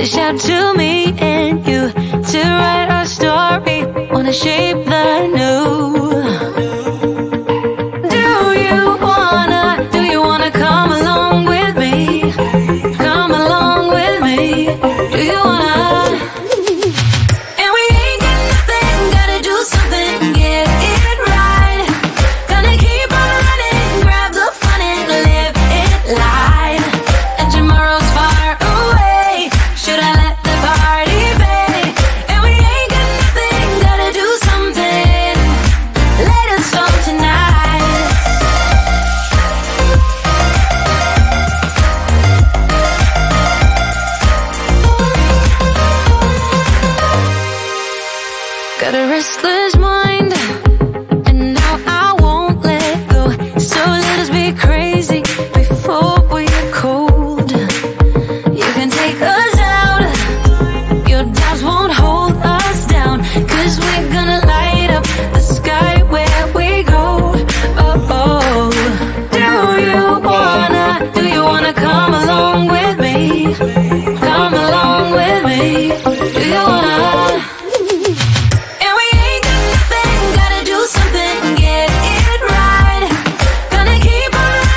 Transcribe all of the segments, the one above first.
Reach out to me and you to write our story. Wanna shape the new. Do you wanna come along with me? Come along with me. Do you wanna? And we ain't got nothing, gotta do something, get it right. Gonna keep on running, grab the fun and live it live. And tomorrow's far away, should I let the party fade? And we ain't got nothing, gotta do something, let us go tonight. Got a restless mind, and now I won't let go. So let us be crazy before we get cold. You can take us out, your doubts won't hold us down, 'cause we're gonna light up the sky where we go. Oh, oh. Do you wanna come along with me? Come along with me. Do you wanna? And we ain't got nothing, gotta do something, get it right. Gonna keep on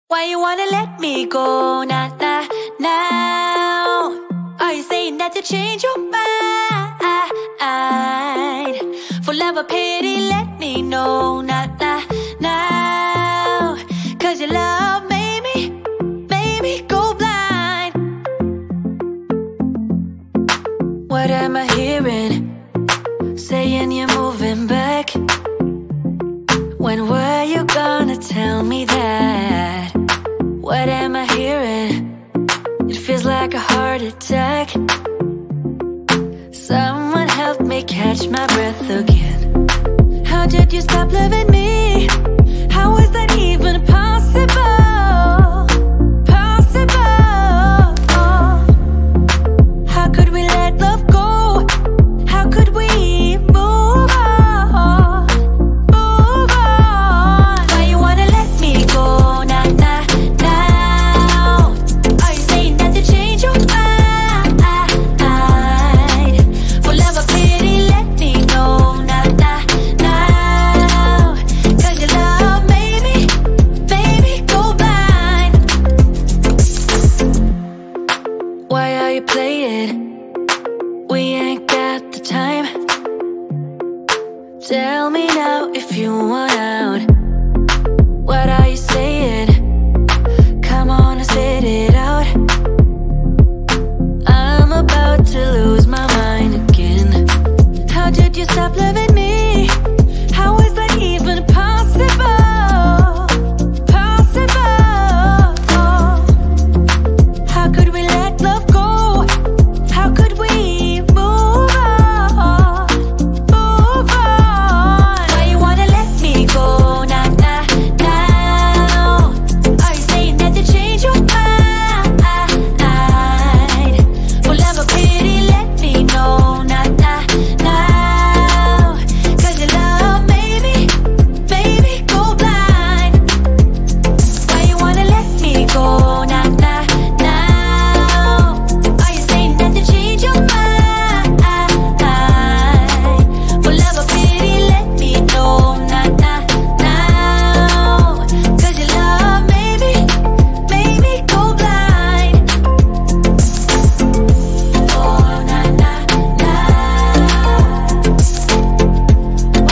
Why you wanna let me go now? Are you saying that you change your mind? For love or pity, let me know now. Cause your love made me go blind. What am I hearing? Saying you're moving back. When were you gonna tell me that? What am I hearing? It feels like a heart attack. Someone help me catch my breath again. How did you stop loving me? How is that even possible? Possible. How could we let love go? How could we move on? Move on. Why you wanna let me go now? Are you saying that you change your mind? For love or pity, let me know now. Cause your love made me go blind. Why are you playing? We ain't got the time. Tell me now if you want out. What are you saying? Come on and spit it out. I'm about to lose my mind again. How did you stop loving me? How is that even possible? Possible. How could we let love go? How could we move on? Move on. Why you wanna let me go now? Are you saying that you change your mind? For love or pity, let me know now. Cause your love made me go blind. Why you wanna let me go now? Are you saying that you change your mind? For love or pity, let me know now. Cause your love made me go blind. Oh, na na na.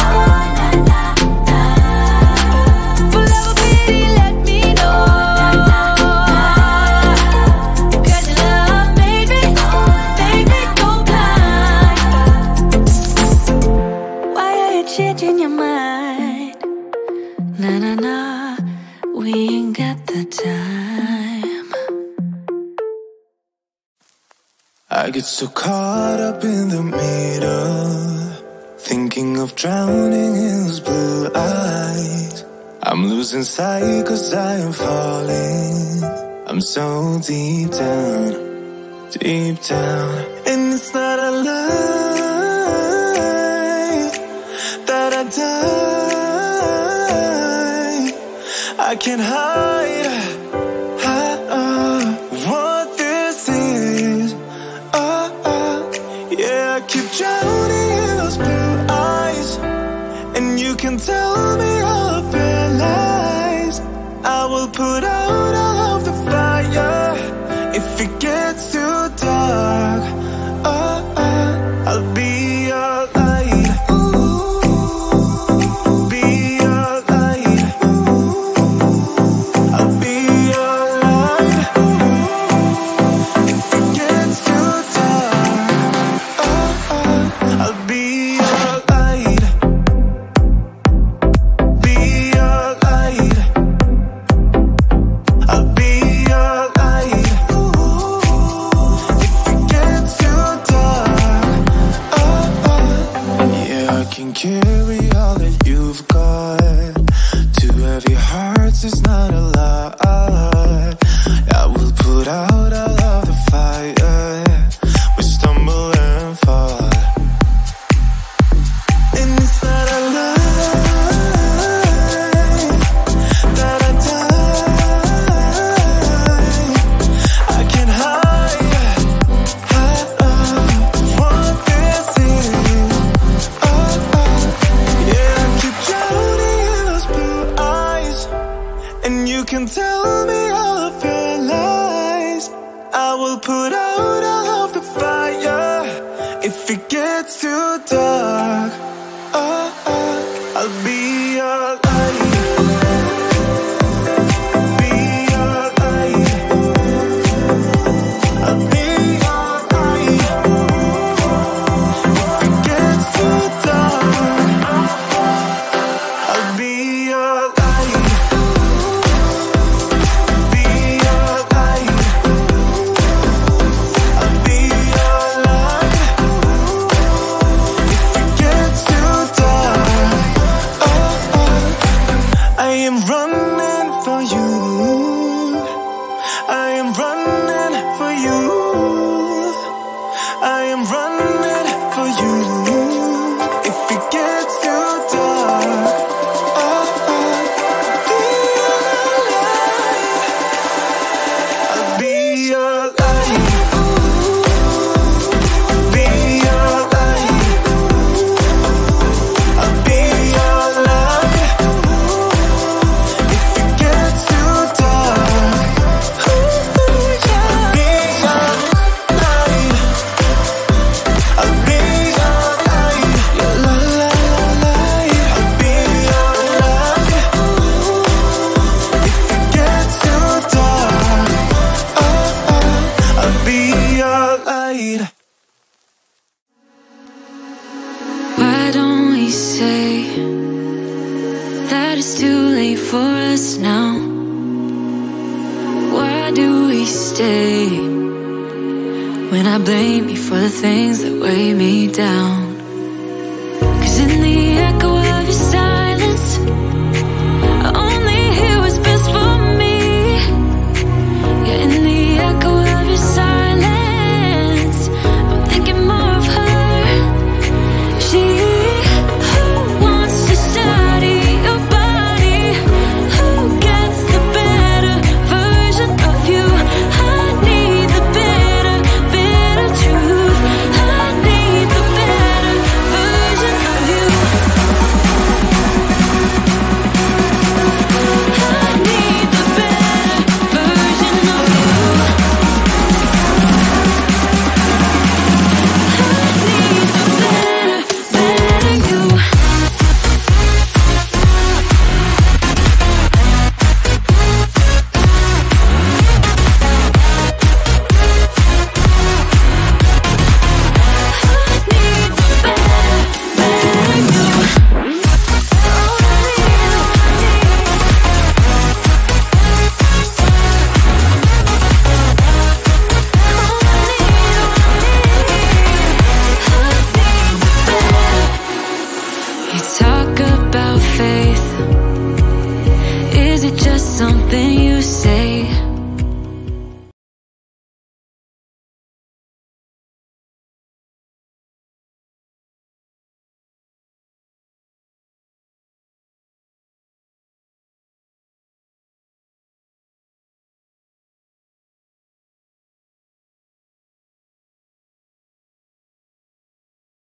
Oh, na na na. For love or pity, let me know. Cause your love made me go blind. Why are you changing your mind? Na, we ain't got the time. I get so caught up in the middle, thinking of drowning in those blue eyes. I'm losing sight cause I am falling. I'm so deep down, and it's not a lie that I die. I can't hide what this is. Yeah, I keep drowning in those blue eyes, and you can tell me all of your lies. I will put out all of the fire if it gets too dark. I'll be your light. Be your light. I'll be your light. If it gets too dark, I'll be your light. Be your light. I'll be your light. If it gets gets too dark, I'll be your light. When I blame you for the things that weigh me down.